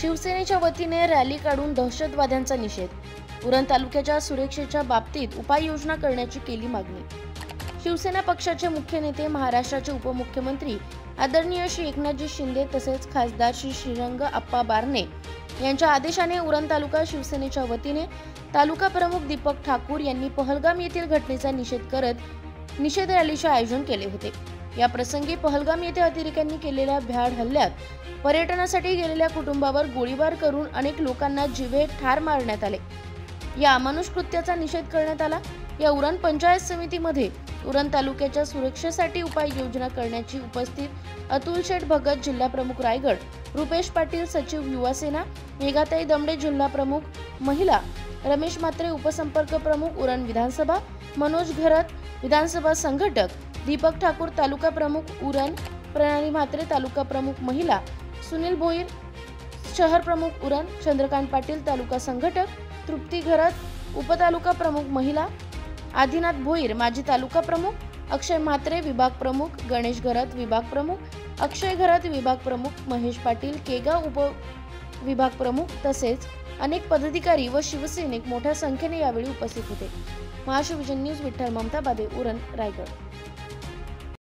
शिवसेनेच्या वतीने रॅली काढून दहशतवाद्यांचा निषेध। उरण तालुक्याच्या सुरक्षेच्या बाबतीत उपाययोजना करण्याची केली मागणी। शिवसेना पक्षाचे मुख्य नेते, महाराष्ट्राचे उपमुख्यमंत्री आदरणीय श्री एकनाथजी शिंदे तसेच खासदार श्री श्रीरंग अप्पा बारणे यांच्या आदेशाने उरण तालुका शिवसेनेच्या वतीने तालुका प्रमुख दीपक ठाकूर यांनी पहलगाम येथील घटनेचा निषेध करत निषेध रॅलीचे आयोजन केले होते। या प्रसंगी पहलगाम येथे अतिरेक्यांनी केलेल्या भ्याड हल्ल्यात पर्यटनासाठी गेलेल्या कुटुंबावर गोळीबार करून अनेक लोकांना जीवे ठार मारण्यात आले। या अमानुष कृत्याचा निषेध करण्यात आला। या उरण पंचायत समितीमध्ये उरण तालुक्याच्या सुरक्षेसाठी उपाययोजना करण्याची उपस्थित अतुल शेठ भगत जिल्हा प्रमुख रायगड, रुपेश पाटील सचिव युवा सेना, मेघाताई दमडे जिल्हा प्रमुख महिला, रमेश म्हात्रे उपसंपर्क प्रमुख उरण विधानसभा, मनोज घरत विधानसभा संघटक, दीपक ठाकूर तालुका प्रमुख उरण, प्रणाली म्हात्रे तालुका प्रमुख महिला, सुनील भोईर शहर प्रमुख उरण, चंद्रकांत पाटील तालुका संघटक, तृप्ती घरत उपतालुका प्रमुख महिला, आदिनाथ भोईर माजी तालुका प्रमुख, अक्षय म्हात्रे विभाग प्रमुख, गणेश घरत विभाग प्रमुख, अक्षय घरत विभाग प्रमुख, महेश पाटील केगाव उप विभाग प्रमुख तसेच अनेक पदाधिकारी व शिवसैनिक मोठ्या संख्येने यावेळी उपस्थित होते। महाशिवजन न्यूज, विठ्ठल ममताबादे, उरण, रायगड।